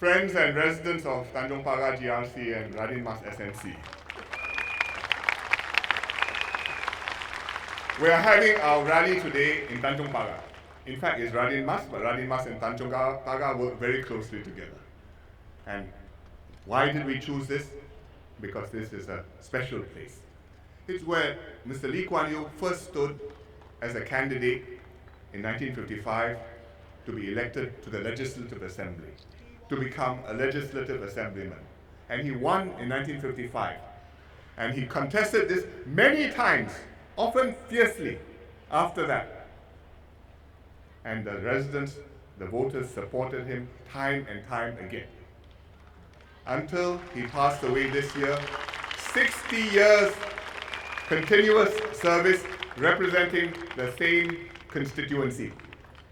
friends and residents of Tanjong Pagar GRC and Radin Mas SNC. We are having our rally today in Tanjong Pagar. In fact, it's Radin Mas, but Radin Mas and Tanjong Pagar work very closely together. And why did we choose this? Because this is a special place. It's where Mr. Lee Kuan Yew first stood as a candidate in 1955 to be elected to the Legislative Assembly, to become a legislative assemblyman. And he won in 1955. And he contested this many times, often fiercely, after that. And the residents, the voters supported him time and time again. Until he passed away this year, 60 years continuous service representing the same constituency.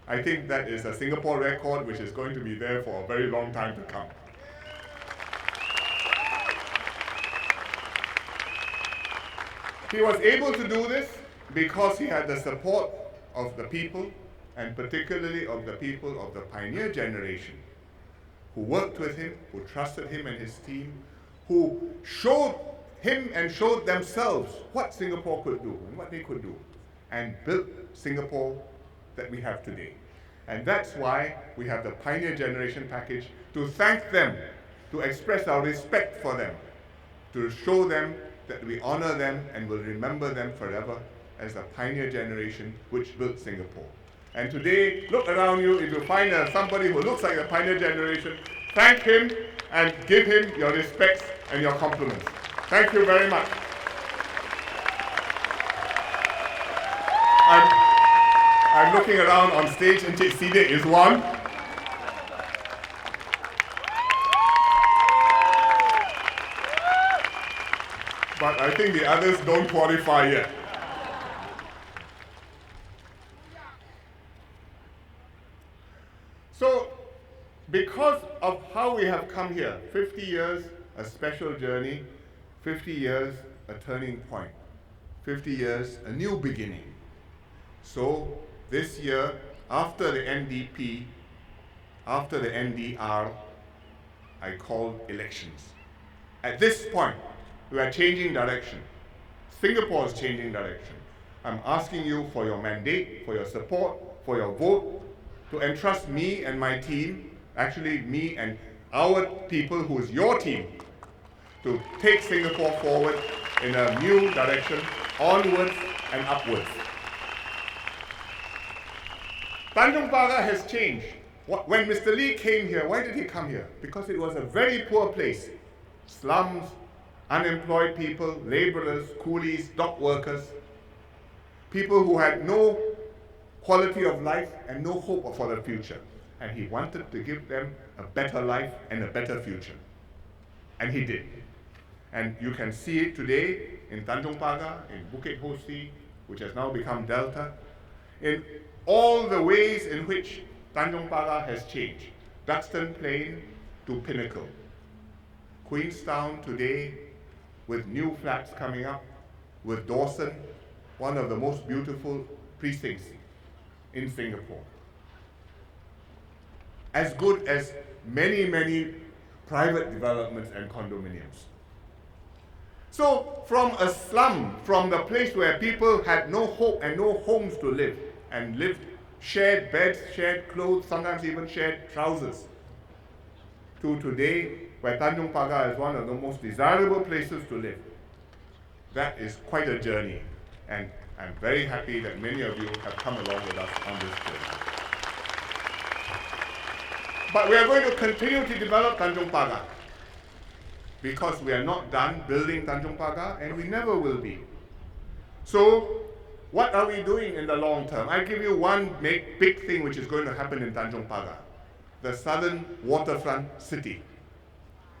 I think that is a Singapore record which is going to be there for a very long time to come. He was able to do this because he had the support of the people, and particularly of the people of the pioneer generation, who worked with him, who trusted him and his team, who showed him and showed themselves what Singapore could do and what they could do, and built Singapore that we have today. And that's why we have the Pioneer Generation Package, to thank them, to express our respect for them, to show them that we honor them and will remember them forever as the Pioneer Generation which built Singapore. And today, look around you, if you find somebody who looks like the Pioneer Generation, thank him and give him your respects and your compliments. Thank you very much. I'm looking around on stage, and Side is one. But I think the others don't qualify yet. So, because of how we have come here, 50 years, a special journey, 50 years, a turning point, 50 years, a new beginning. So, this year, after the NDP, after the NDR, I called elections. At this point, we are changing direction. Singapore is changing direction. I'm asking you for your mandate, for your support, for your vote, to entrust me and my team, actually me and our people, who is your team, to take Singapore forward in a new direction, onwards and upwards. Tanjong Pagar has changed. When Mr. Lee came here, why did he come here? Because it was a very poor place. Slums, unemployed people, laborers, coolies, dock workers, people who had no quality of life and no hope for the future. And he wanted to give them a better life and a better future. And he did. And you can see it today in Tanjong Pagar, in Bukit Ho Si, which has now become Delta, in all the ways in which Tanjong Pagar has changed. Duxton Plain to Pinnacle. Queenstown today, with new flats coming up, with Dawson, one of the most beautiful precincts in Singapore. As good as many, many private developments and condominiums. So from a slum, from the place where people had no hope and no homes to live, and lived shared beds, shared clothes, sometimes even shared trousers, to today, where Tanjong Pagar is one of the most desirable places to live. That is quite a journey, and I'm very happy that many of you have come along with us on this journey. But we are going to continue to develop Tanjong Pagar, because we are not done building Tanjong Pagar, and we never will be. So, what are we doing in the long term? I'll give you one big thing which is going to happen in Tanjong Pagar, the southern waterfront city.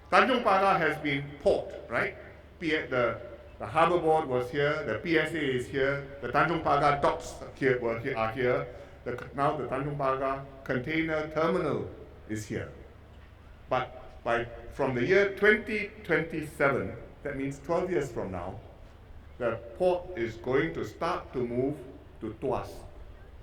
Tanjong Pagar has been port, right? The harbour board was here, the PSA is here, the Tanjong Pagar docks are here. Now the Tanjong Pagar container terminal is here. But from the year 2027, that means 12 years from now, the port is going to start to move to Tuas.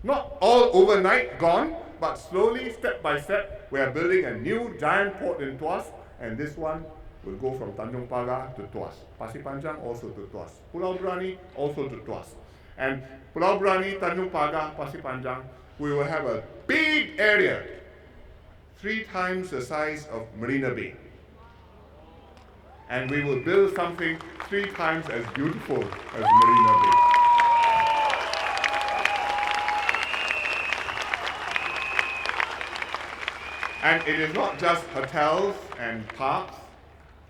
Not all overnight gone, But slowly, step by step, we are building a new giant port in Tuas, and this one will go from Tanjong Pagar to Tuas. Pasir Panjang also to Tuas. Pulau Brani also to Tuas. And Pulau Brani, Tanjong Pagar, Pasir Panjang, we will have a big area, 3 times the size of Marina Bay. And we will build something 3 times as beautiful as Marina Bay. And it is not just hotels and parks,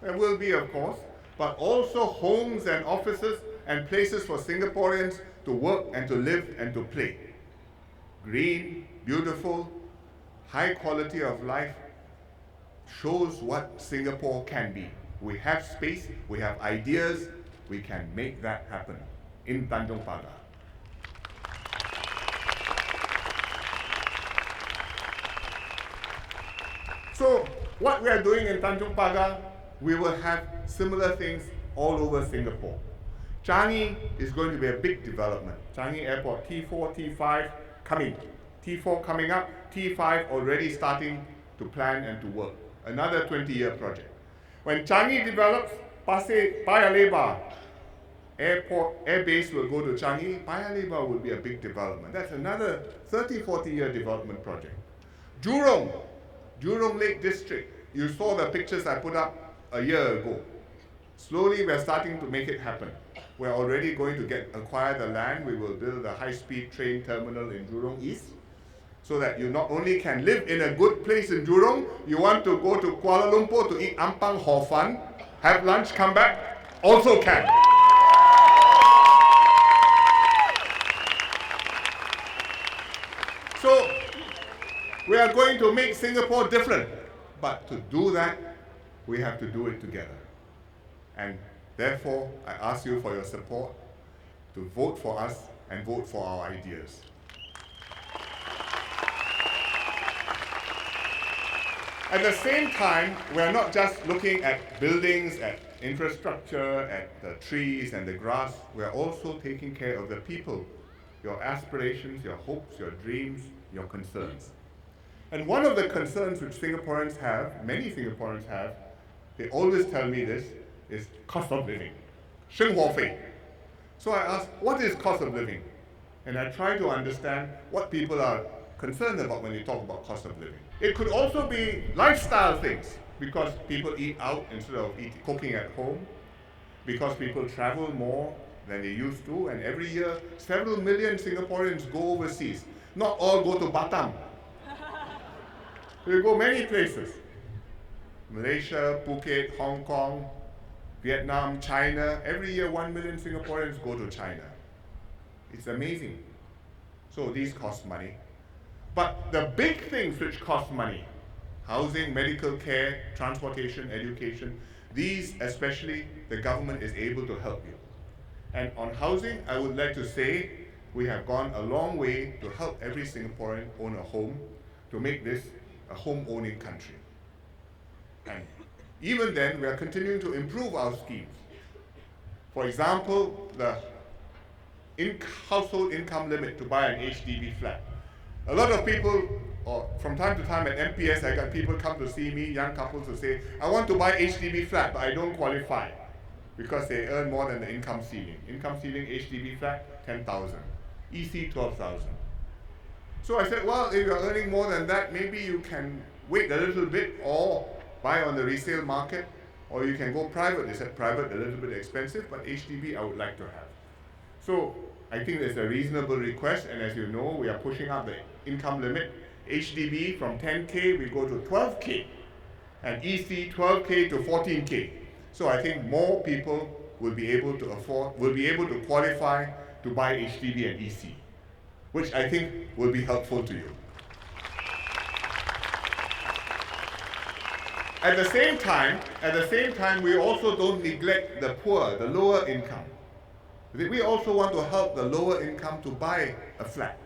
there will be of course, but also homes and offices and places for Singaporeans to work and to live and to play. Green, beautiful, high quality of life shows what Singapore can be. We have space, we have ideas, we can make that happen in Tanjong Pagar. So what we are doing in Tanjong Pagar, we will have similar things all over Singapore. Changi is going to be a big development. Changi Airport, T4, T5 coming. T4 coming up, T5 already starting to plan and to work. Another 20-year project. When Changi develops, Paya Lebar Airport, Air Base will go to Changi. Paya Lebar will be a big development. That's another 30, 40-year development project. Jurong Lake District. You saw the pictures I put up a year ago. Slowly we're starting to make it happen. We're already going to acquire the land. We will build a high-speed train terminal in Jurong East, so that you not only can live in a good place in Jurong, you want to go to Kuala Lumpur to eat ampang hor fun, have lunch, come back, also can. So we are going to make Singapore different, but to do that, we have to do it together. And therefore, I ask you for your support to vote for us and vote for our ideas. At the same time, we are not just looking at buildings, at infrastructure, at the trees and the grass. We are also taking care of the people, your aspirations, your hopes, your dreams, your concerns. And one of the concerns which Singaporeans have, many Singaporeans have, they always tell me this, is cost of living. 生活费. So I ask, what is cost of living? And I try to understand what people are concerned about when they talk about cost of living. It could also be lifestyle things, because people eat out instead of cooking at home, because people travel more than they used to, and every year several million Singaporeans go overseas. Not all go to Batam. They go many places. Malaysia, Phuket, Hong Kong, Vietnam, China. Every year 1 million Singaporeans go to China. It's amazing. So these cost money. But the big things which cost money, housing, medical care, transportation, education, these especially the government is able to help you. And on housing, I would like to say we have gone a long way to help every Singaporean own a home, to make this a home-owning country. And even then, we are continuing to improve our schemes. For example, the household income limit to buy an HDB flat. A lot of people, or from time to time at MPS, I got people come to see me, young couples who say, I want to buy HDB flat, but I don't qualify because they earn more than the income ceiling. Income ceiling HDB flat, 10,000. EC, 12,000. So I said, well, if you're earning more than that, maybe you can wait a little bit or buy on the resale market, or you can go private. They said private, a little bit expensive, but HDB I would like to have. So I think it's a reasonable request, and as you know, we are pushing up the income limit. HDB from 10K, we go to 12K, and EC 12K to 14K. So I think more people will be able to afford, will be able to qualify to buy HDB and EC, which I think will be helpful to you. At the same time, we also don't neglect the poor, the lower income. We also want to help the lower income to buy a flat.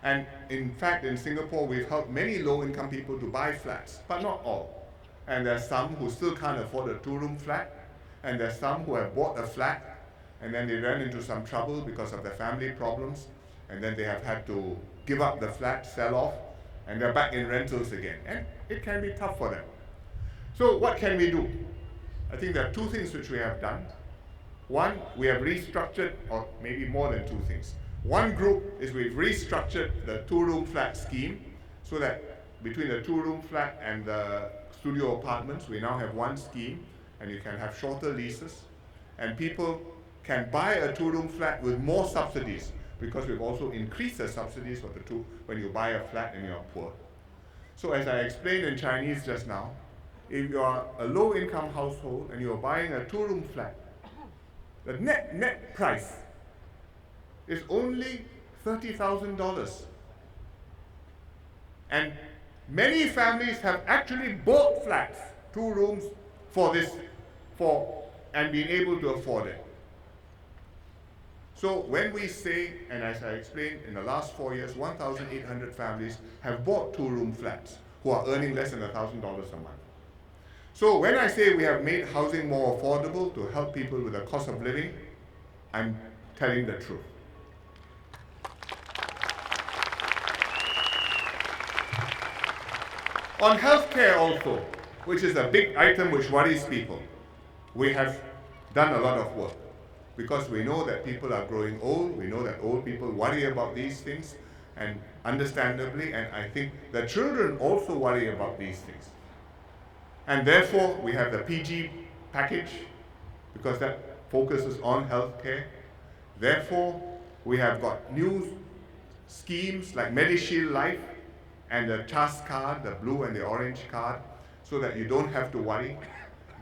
And in fact, in Singapore, we've helped many low-income people to buy flats, but not all. And there's some who still can't afford a 2-room flat, and there's some who have bought a flat, and then they ran into some trouble because of their family problems, and then they have had to give up the flat, sell off, and they're back in rentals again. And it can be tough for them. So what can we do? I think there are two things which we have done. One, we have restructured, or maybe more than two things. One group is we've restructured the two-room flat scheme so that between the two-room flat and the studio apartments, we now have one scheme, and you can have shorter leases, and people can buy a two-room flat with more subsidies because we've also increased the subsidies for the two when you buy a flat and you're poor. So as I explained in Chinese just now, if you are a low-income household and you're buying a two-room flat, the net price is only $30,000. And many families have actually bought flats, 2 rooms, and been able to afford it. So when we say, and as I explained, in the last 4 years, 1,800 families have bought 2-room flats who are earning less than $1,000 a month. So when I say we have made housing more affordable to help people with the cost of living, I'm telling the truth. On healthcare also, which is a big item which worries people, we have done a lot of work because we know that people are growing old, we know that old people worry about these things, and understandably, and I think the children also worry about these things. And therefore, we have the PG package because that focuses on healthcare. Therefore, we have got new schemes like MediShield Life and the CHAS card, the blue and the orange card, so that you don't have to worry.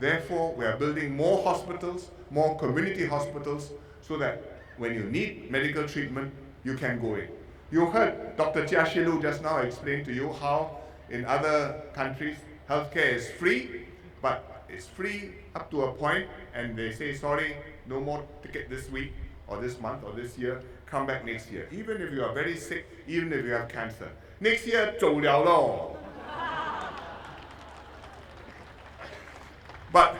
Therefore, we are building more hospitals, more community hospitals, so that when you need medical treatment, you can go in. You heard Dr. Chia Shilu just now explain to you how in other countries, healthcare is free, but it's free up to a point, and they say, sorry, no more ticket this week, or this month, or this year, come back next year. Even if you are very sick, even if you have cancer. Next year, 走了咯. But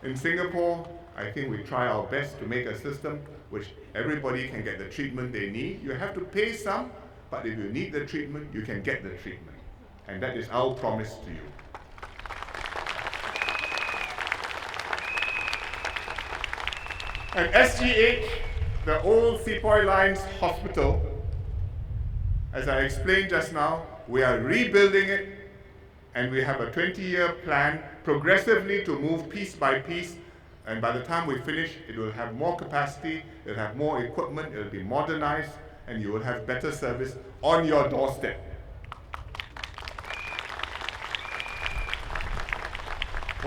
in Singapore, I think we try our best to make a system which everybody can get the treatment they need. You have to pay some, but if you need the treatment, you can get the treatment. And that is our promise to you. And SGH, the old Sepoy Lines Hospital, as I explained just now, we are rebuilding it, and we have a 20-year plan progressively to move piece by piece, and by the time we finish, it will have more capacity, it will have more equipment, it will be modernized, and you will have better service on your doorstep.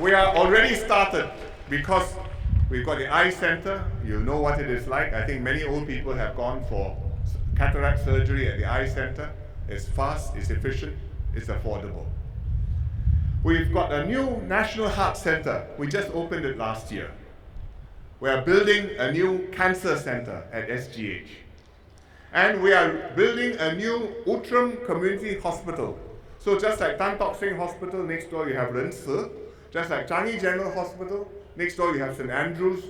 We are already started because we've got the eye center. You know what it is like. I think many old people have gone for cataract surgery at the eye center. It's fast, it's efficient, it's affordable. We've got a new National Heart Center. We just opened it last year. We are building a new cancer center at SGH. And we are building a new Outram Community Hospital. So just like Tan Tock Seng Hospital, next door you have Ren Se. Just like Changi General Hospital, next door you have St. Andrew's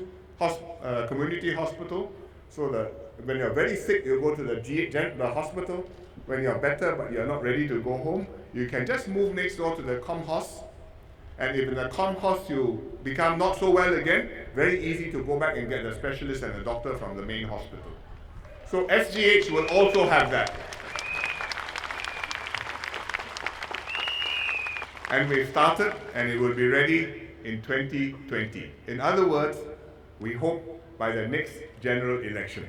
Community Hospital. So that when you're very sick, you go to the hospital. When you're better but you're not ready to go home, you can just move next door to the ComHos. And if in the ComHos you become not so well again, very easy to go back and get a specialist and a doctor from the main hospital. So SGH will also have that. And we've started, and it will be ready in 2020. In other words, we hope by the next general election.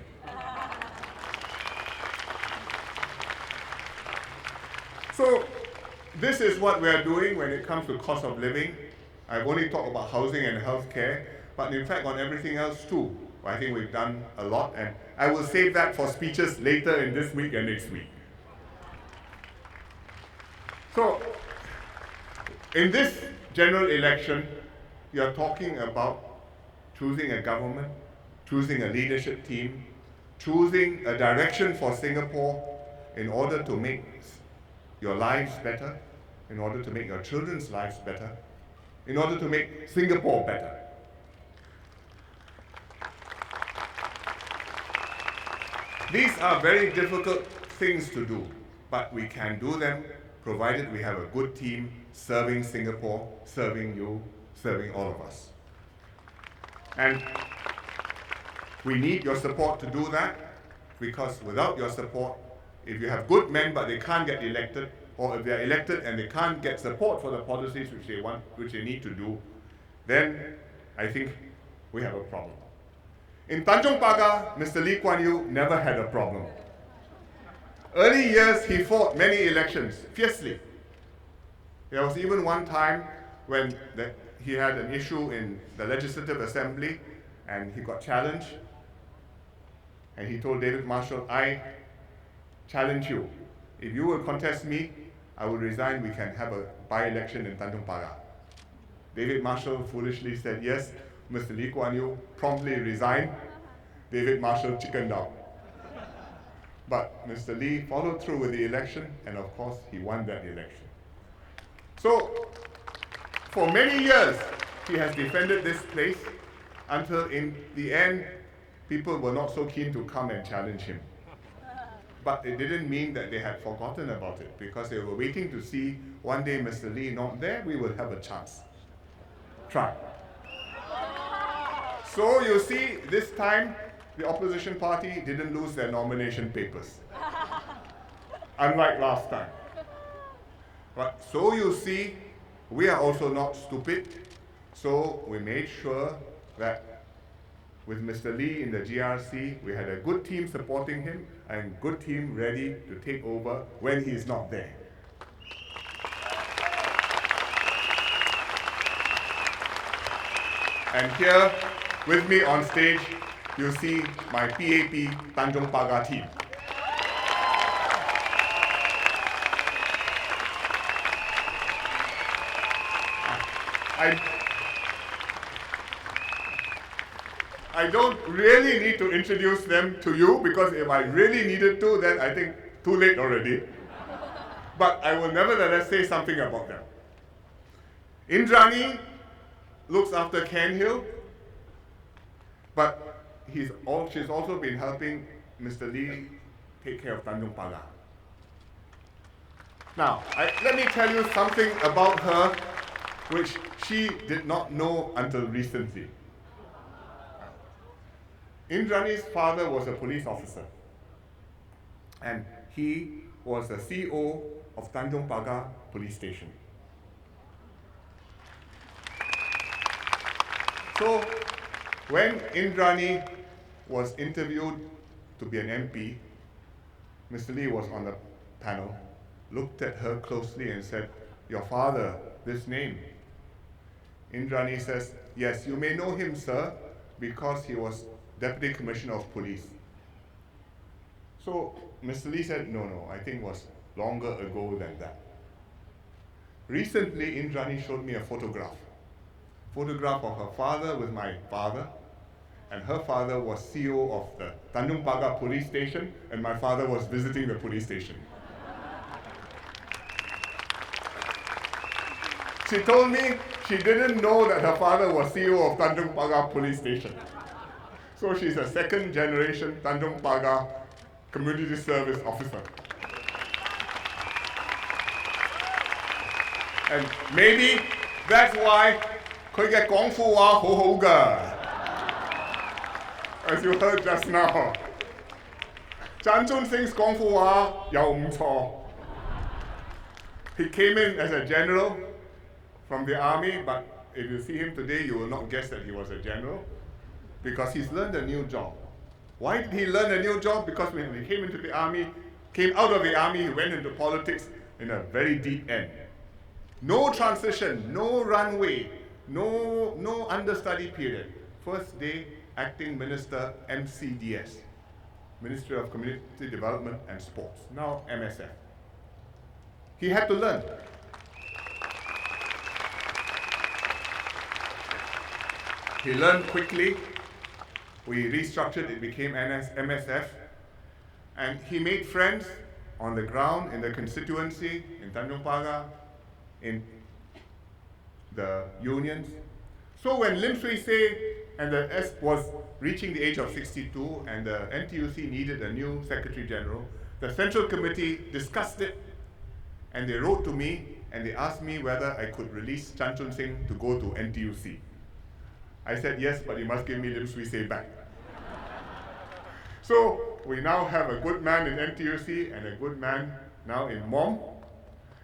So this is what we are doing when it comes to cost of living. I've only talked about housing and healthcare, but in fact on everything else too. I think we've done a lot, and I will save that for speeches later in this week and next week. So in this general election, you're talking about choosing a government, choosing a leadership team, choosing a direction for Singapore in order to make your lives better, in order to make your children's lives better, in order to make Singapore better. These are very difficult things to do, but we can do them provided we have a good team serving Singapore, serving you, serving all of us. And we need your support to do that, because without your support, if you have good men but they can't get elected, or if they're elected and they can't get support for the policies which they want, which they need to do, then I think we have a problem. In Tanjong Pagar, Mr. Lee Kuan Yew never had a problem. Early years, he fought many elections fiercely. There was even one time when he had an issue in the Legislative Assembly and he got challenged. And he told David Marshall, I challenge you. If you will contest me, I will resign. We can have a by-election in Tanjong Pagar. David Marshall foolishly said yes. Mr. Lee Kuan Yew promptly resigned. David Marshall chickened out. But Mr. Lee followed through with the election, and of course, he won that election. So, for many years, he has defended this place until in the end, people were not so keen to come and challenge him. But it didn't mean that they had forgotten about it, because they were waiting to see one day Mr. Lee not there, we will have a chance. Try. So you see, this time, the opposition party didn't lose their nomination papers. Unlike last time. But so you see, we are also not stupid. So we made sure that with Mr. Lee in the GRC, we had a good team supporting him and good team ready to take over when he is not there. And here, with me on stage, you see my PAP Tanjong Pagar team. I don't really need to introduce them to you, because if I really needed to, then I think too late already. But I will nevertheless say something about them. Indrani looks after Cairn Hill, but she's also been helping Mr. Lee take care of Tanjong Pagar. Now, let me tell you something about her which she did not know until recently. Indrani's father was a police officer, and he was the CO of Tanjong Pagar police station. So, when Indrani was interviewed to be an MP, Mr. Lee was on the panel, looked at her closely and said, "Your father, this name." Indrani says, "Yes, you may know him, sir, because he was Deputy Commissioner of Police." So Mr. Lee said, no, I think it was longer ago than that. Recently, Indrani showed me a photograph of her father with my father, and her father was CEO of the Tanjong Pagar police station, and my father was visiting the police station. She told me she didn't know that her father was CEO of Tanjong Pagar police station. So she's a second generation Tanjong Pagar community service officer. And maybe that's why 佢嘅廣府話好好㗎. As you heard just now, Chan Chun Sing's 廣府話又唔錯. He came in as a general from the army, but if you see him today, you will not guess that he was a general, because he's learned a new job. Why did he learn a new job? Because when he came out of the army, he went into politics in a very deep end. No transition, no runway, no understudy period. First day, acting minister, MCDS, Ministry of Community Development and Sports, now MSF. He had to learn. He learned quickly. We restructured, it became MSF, and he made friends on the ground, in the constituency, in Tanjong Pagar, in the unions. So when Lim Swee Say and the S was reaching the age of 62 and the NTUC needed a new Secretary General, The Central Committee discussed it, and they wrote to me and they asked me whether I could release Chan Chun Sing to go to NTUC. I said yes, but you must give me Lim Swee Say back. So we now have a good man in NTUC and a good man now in MOM,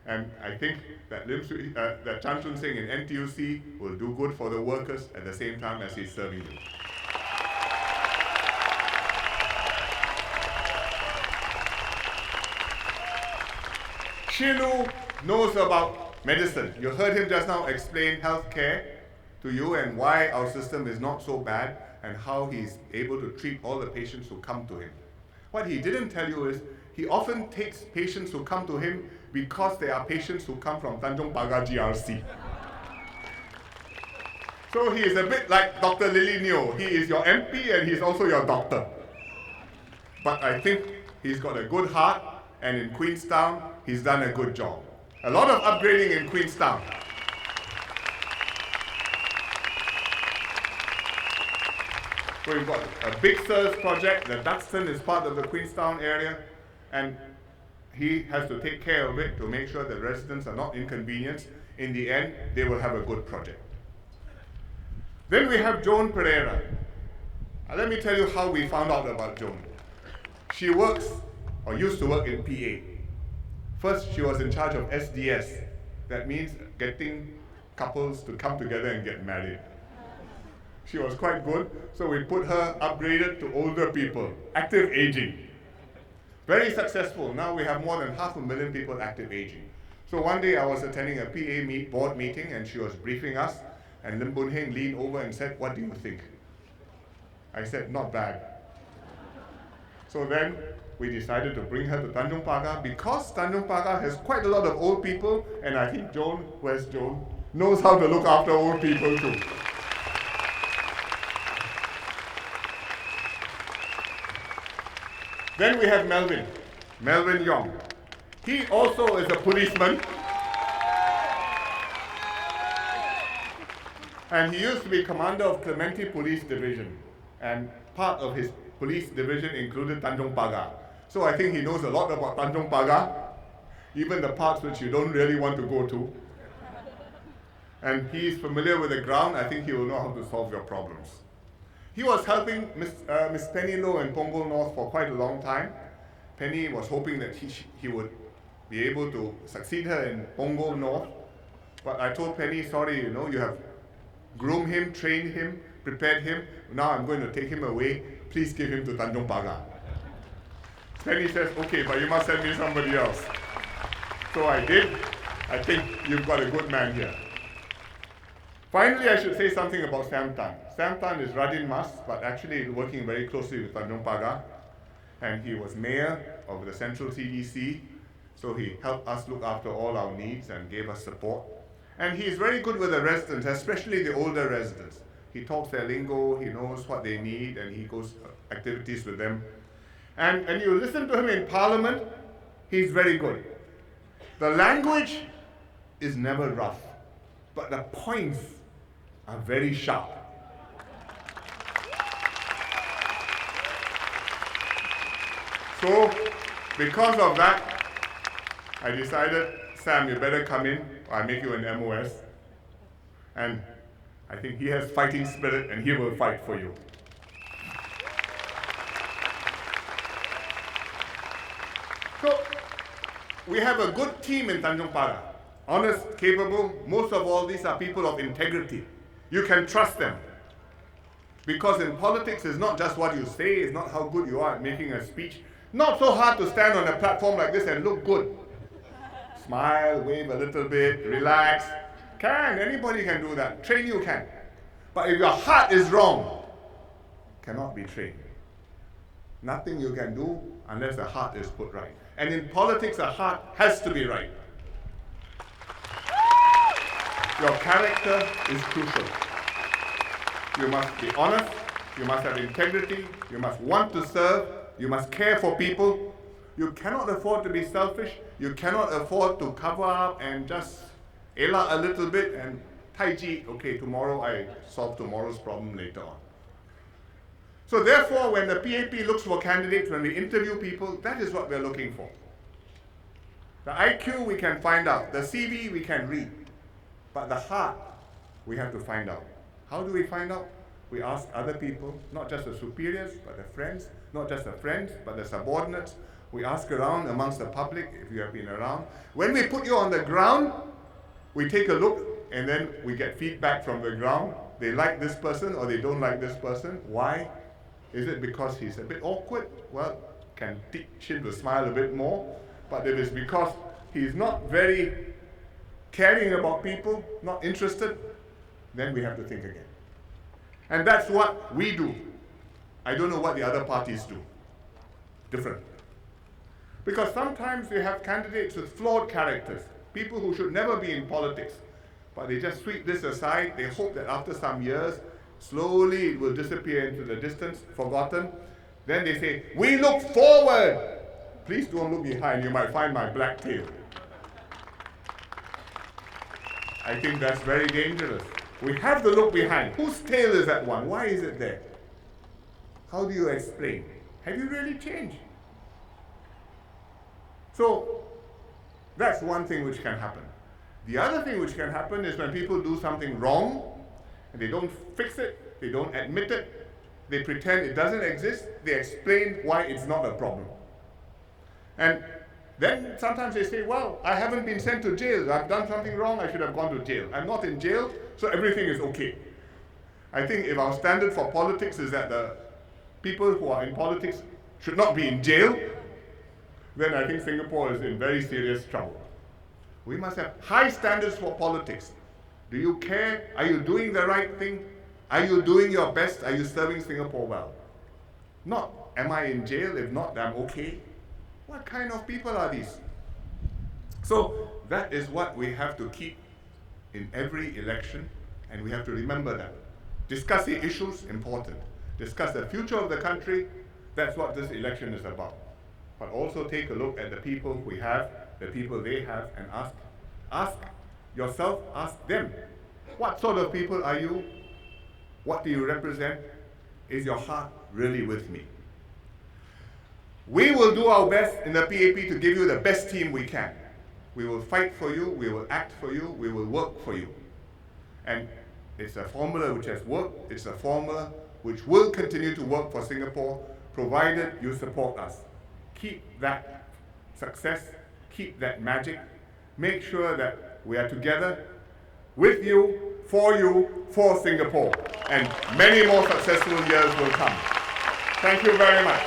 and I think that that Chan Chun Sing in NTUC will do good for the workers at the same time as he's serving them. Shilu knows about medicine. You heard him just now explain healthcare to you and why our system is not so bad and how he's able to treat all the patients who come to him. What he didn't tell you is he often takes patients who come to him because they are patients who come from Tanjong Pagar GRC. So he is a bit like Dr. Lily Neo. He is your MP and he's also your doctor. But I think he's got a good heart, and in Queenstown, he's done a good job. A lot of upgrading in Queenstown. So we've got a big SIRS project. The Duxton is part of the Queenstown area, and he has to take care of it to make sure that residents are not inconvenienced. In the end, they will have a good project. Then we have Joan Pereira. Let me tell you how we found out about Joan. She works, or used to work in PA. First, she was in charge of SDS. That means getting couples to come together and get married. She was quite good, so we put her upgraded to older people, active aging. Very successful. Now we have more than 500,000 people active aging. So one day I was attending a PA board meeting and she was briefing us, and Lim Boon Heng leaned over and said, "What do you think?" I said, "Not bad." So then we decided to bring her to Tanjong Pagar because Tanjong Pagar has quite a lot of old people, and I think Joan, where's Joan, knows how to look after old people too. Then we have Melvin Yong. He also is a policeman. And he used to be commander of Clementi Police Division. And part of his police division included Tanjong Pagar. So I think he knows a lot about Tanjong Pagar, even the parts which you don't really want to go to. And he's familiar with the ground. I think he will know how to solve your problems. He was helping Miss Penny Low in Punggol North for quite a long time. Penny was hoping that he would be able to succeed her in Punggol North. But I told Penny, sorry, you have groomed him, trained him, prepared him. Now I'm going to take him away. Please give him to Tanjong Pagar. Penny says, okay, but you must send me somebody else. So I did. I think you've got a good man here. Finally, I should say something about Sam Tan. Sam Tan is Radin Mas, but actually working very closely with Tanjong Pagar. And he was mayor of the Central CDC, so he helped us look after all our needs and gave us support. And he is very good with the residents, especially the older residents. He talks their lingo, he knows what they need, and he goes activities with them. And you listen to him in Parliament, he's very good. The language is never rough, but the points are very sharp. So, because of that, I decided, Sam, you better come in, or I'll make you an MOS. And I think he has fighting spirit, and he will fight for you. So, we have a good team in Tanjong Pagar. Honest, capable, most of all these are people of integrity. You can trust them. Because in politics, it's not just what you say, it's not how good you are at making a speech. Not so hard to stand on a platform like this and look good. Smile, wave a little bit, relax. Anybody can do that. Train you can. But if your heart is wrong, cannot be trained. Nothing you can do unless the heart is put right. And in politics, the heart has to be right. Your character is crucial. You must be honest, you must have integrity, you must want to serve, you must care for people. You cannot afford to be selfish, you cannot afford to cover up and just ela a little bit and tai chi, okay, tomorrow I solve tomorrow's problem later on. So therefore, when the PAP looks for candidates, when we interview people, that is what we're looking for. The IQ we can find out, the CV we can read, but the heart we have to find out. How do we find out? We ask other people, not just the superiors, but the friends, not just the friends, but the subordinates. We ask around amongst the public, if you have been around. When we put you on the ground, we take a look and then we get feedback from the ground. They like this person or they don't like this person. Why? Is it because he's a bit awkward? Well, can teach him to smile a bit more. But if it's because he's not very caring about people, not interested, then we have to think again. And that's what we do. I don't know what the other parties do. Different. Because sometimes we have candidates with flawed characters, people who should never be in politics, but they just sweep this aside. They hope that after some years, slowly it will disappear into the distance, forgotten. Then they say, we look forward. Please don't look behind, you might find my black tail. I think that's very dangerous. We have to look behind. Whose tail is that one? Why is it there? How do you explain? Have you really changed? So, that's one thing which can happen. The other thing which can happen is when people do something wrong, and they don't fix it, they don't admit it, they pretend it doesn't exist, they explain why it's not a problem. And then sometimes they say, well, I haven't been sent to jail. I've done something wrong, I should have gone to jail. I'm not in jail, so everything is okay. I think if our standard for politics is that the people who are in politics should not be in jail, then I think Singapore is in very serious trouble. We must have high standards for politics. Do you care? Are you doing the right thing? Are you doing your best? Are you serving Singapore well? Not, am I in jail? If not, I'm okay. What kind of people are these? So that is what we have to keep in every election, and we have to remember that. Discuss the issues, important. Discuss the future of the country, that's what this election is about. But also take a look at the people we have, the people they have, and ask yourself, ask them, what sort of people are you? What do you represent? Is your heart really with me? We will do our best in the PAP to give you the best team we can. We will fight for you, we will act for you, we will work for you. And it's a formula which has worked, it's a formula which will continue to work for Singapore, provided you support us. Keep that success, keep that magic, make sure that we are together with you, for Singapore, and many more successful years will come. Thank you very much.